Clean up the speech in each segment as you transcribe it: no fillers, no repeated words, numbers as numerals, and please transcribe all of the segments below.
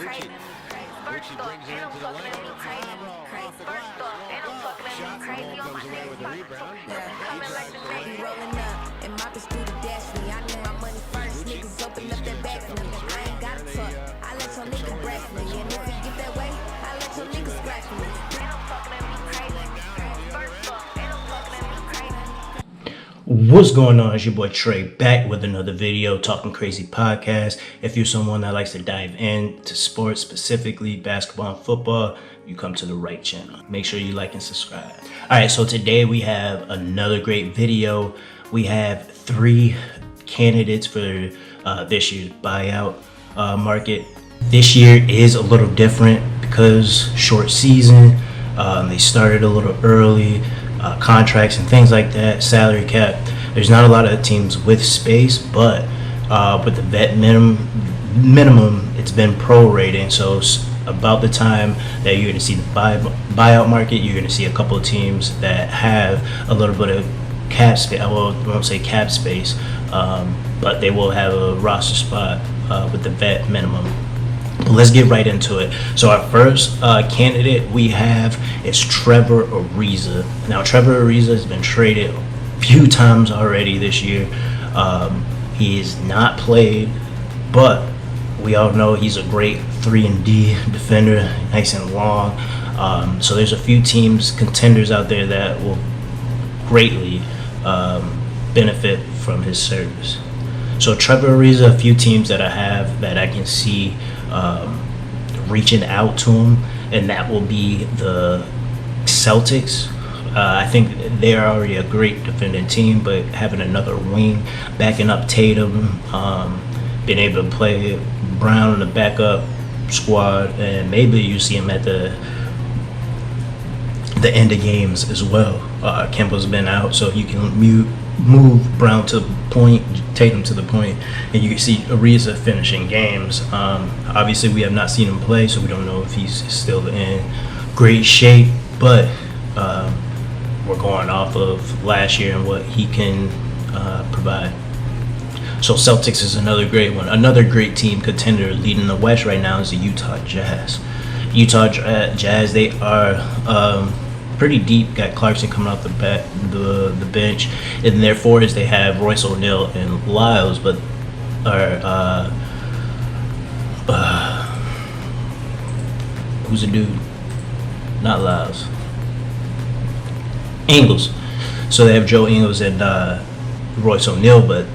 Lucci. Lucci brings it into the lane. Off the glass. Shot. The ball comes away with a rebound. Be rolling up and mopping through the dash for me. I need my money first. Niggas open up that back for me. I ain't gotta talk. I let your nigga brag for me. And if it get that way, I let your nigga scratch for me. What's going on? It's your boy Trey back with another video, Talking Crazy podcast. If you're someone that likes to dive into sports, specifically basketball and football, you come to the right channel. Make sure you like and subscribe. All right, so today we have another great video. We have 3 candidates for this year's buyout market. This year is a little different because short season. They started a little early. Contracts and things like that, salary cap. There's not a lot of teams with space, but with the vet minimum, it's been prorated. So about the time that you're going to see the buyout market, you're going to see a couple of teams that have a little bit of cap space. I won't say cap space, but they will have a roster spot with the vet minimum. Let's get right into it. So our first candidate we have is Trevor Ariza. Now Trevor Ariza has been traded a few times already this year. He is not played, but we all know he's a great 3-and-D defender, nice and long. So there's a few teams, contenders out there that will greatly benefit from his service. So Trevor Ariza, a few teams that I have that I can see reaching out to him, and that will be the Celtics. I think they're already a great defending team, but having another wing backing up Tatum, being able to play Brown in the backup squad, and maybe you see him at the end of games as well. Kemba's been out, so you can move Brown to the point, Tatum to the point, and you can see Ariza finishing games. Obviously, we have not seen him play, so we don't know if he's still in great shape, but we're going off of last year and what he can provide. So Celtics is another great one. Another great team contender leading the West right now is the Utah Jazz. Utah Jazz, they are pretty deep. Got Clarkson coming off the bench, and therefore is they have Royce O'Neal and Lyles, but who's the dude? Not Lyles. Ingles. So they have Joe Ingles and Royce O'Neal, but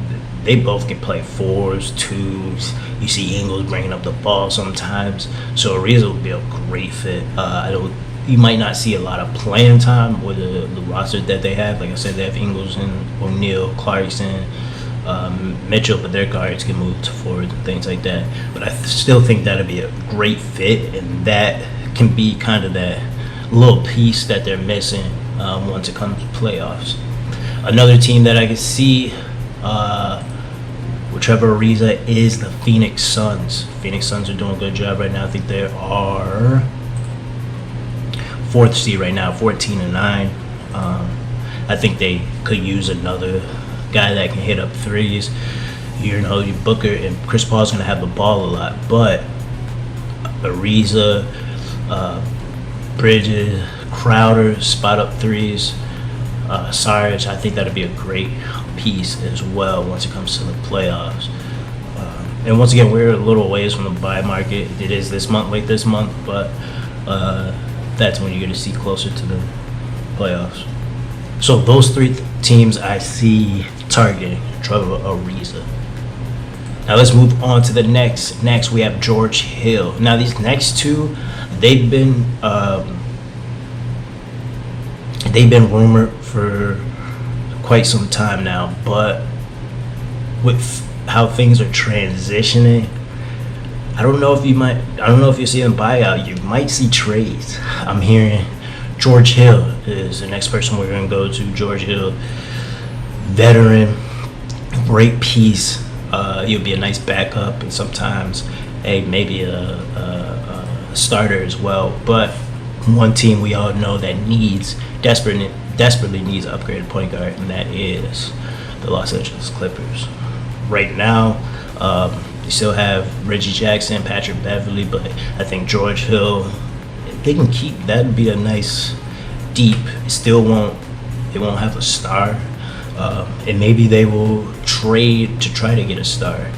they both can play 4s, 2s. You see Ingles bringing up the ball sometimes. So Ariza would be a great fit. You might not see a lot of playing time with the roster that they have. Like I said, they have Ingles and O'Neal, Clarkson, Mitchell, but their guards can move to forwards and things like that. But I still think that'd be a great fit, and that can be kind of that little piece that they're missing once it comes to playoffs. Another team that I can see with Trevor Ariza is the Phoenix Suns. Phoenix Suns are doing a good job right now. I think they are 4th seed right now, 14-9. I think they could use another guy that can hit up threes. You know, Booker and Chris Paul's going to have the ball a lot, but Ariza, Bridges, Crowder, spot up threes. Sarge, I think that'd be a great piece as well once it comes to the playoffs. And once again, we're a little ways from the buy market. It is this month, late this month, but that's when you're going to see closer to the playoffs. So those 3 teams I see targeting Trevor Ariza. Now let's move on to the next. Next we have George Hill. Now these next 2, they've been rumored for quite some time now, but with how things are transitioning, I don't know if you see them buyout. You might see trades. I'm hearing George Hill is the next person we're going to go to. George Hill, veteran, great piece. He'll be a nice backup, and sometimes maybe a starter as well. But one team we all know that desperately needs an upgraded point guard, and that is the Los Angeles Clippers. Right now, They still have Reggie Jackson, Patrick Beverly, but I think George Hill, if they can keep that, would be a nice deep. They won't have a star, and maybe they will trade to try to get a star.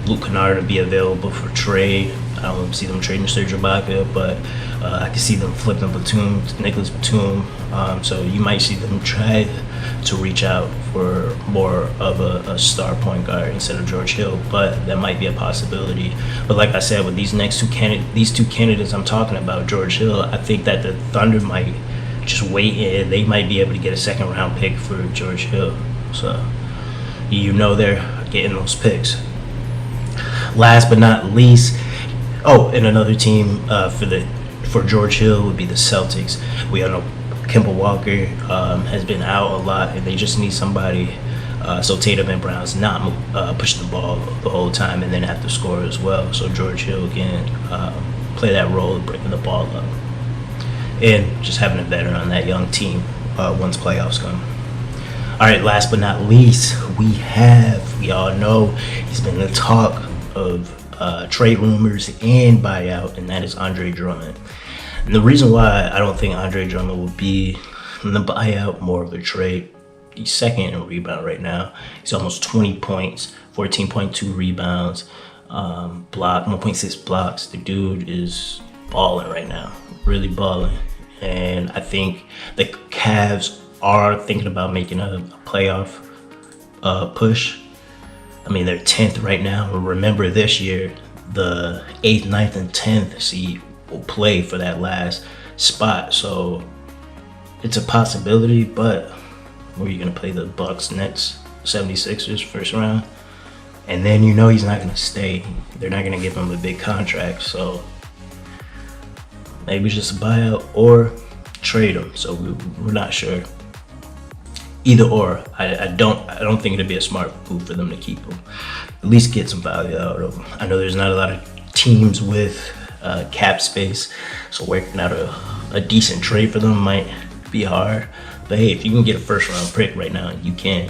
Luke Kennard will be available for trade. I don't see them trading Serge Ibaka, but I can see them flipping Batum, Nicholas Batum. So you might see them try to reach out for more of a star point guard instead of George Hill, but that might be a possibility. But like I said, with these two candidates I'm talking about, George Hill, I think that the Thunder might just wait and they might be able to get a second round pick for George Hill. So they're getting those picks. Last but not least, and another team for George Hill would be the Celtics. We all know Kemba Walker has been out a lot, and they just need somebody so Tatum and Brown's not pushing the ball the whole time and then have to score as well. So George Hill can play that role of breaking the ball up and just having a veteran on that young team once playoffs come. All right, last but not least, we all know he's been the talk of trade rumors and buyout, and that is Andre Drummond. And the reason why I don't think Andre Drummond will be in the buyout, more of a trade, he's second in rebound right now. He's almost 20 points, 14.2 rebounds, 1.6 blocks. The dude is balling right now, really balling. And I think the Cavs are thinking about making a playoff push. I mean, they're 10th right now. Remember, this year, the 8th, 9th, and 10th seed will play for that last spot. So it's a possibility, but where are you going to play the Bucks, Nets, 76ers first round? And then he's not going to stay. They're not going to give him a big contract. So maybe it's just a buyout or trade him. So we're not sure. Either or, I don't think it'd be a smart move for them to keep him. At least get some value out of him. I know there's not a lot of teams with cap space, so working out a decent trade for them might be hard. But hey, if you can get a first round pick right now, you can.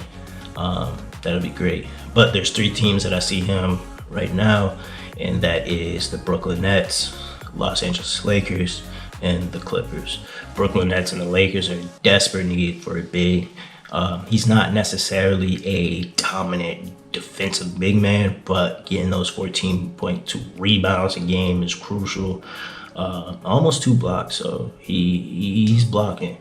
That'll be great. But there's 3 teams that I see him right now, and that is the Brooklyn Nets, Los Angeles Lakers, and the Clippers. Brooklyn Nets and the Lakers are in desperate need for a big. He's not necessarily a dominant defensive big man, but getting those 14.2 rebounds a game is crucial. Almost 2 blocks, so he's blocking.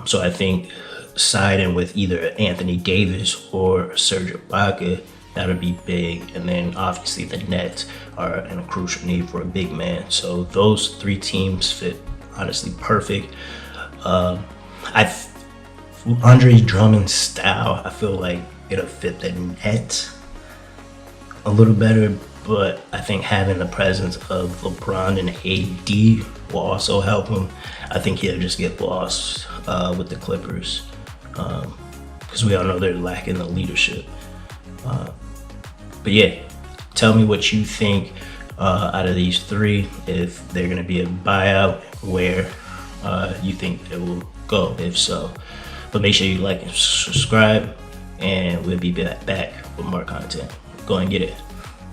So I think siding with either Anthony Davis or Serge Ibaka, that'll be big. And then obviously the Nets are in a crucial need for a big man. So those 3 teams fit honestly perfect. Andre Drummond's style, I feel like it'll fit the Nets a little better, but I think having the presence of LeBron and AD will also help him. I think he'll just get lost with the Clippers because we all know they're lacking the leadership. But yeah, tell me what you think out of these 3, if they're going to be a buyout, where you think it will go, if so. But make sure you like and subscribe, and we'll be back with more content. Go and get it.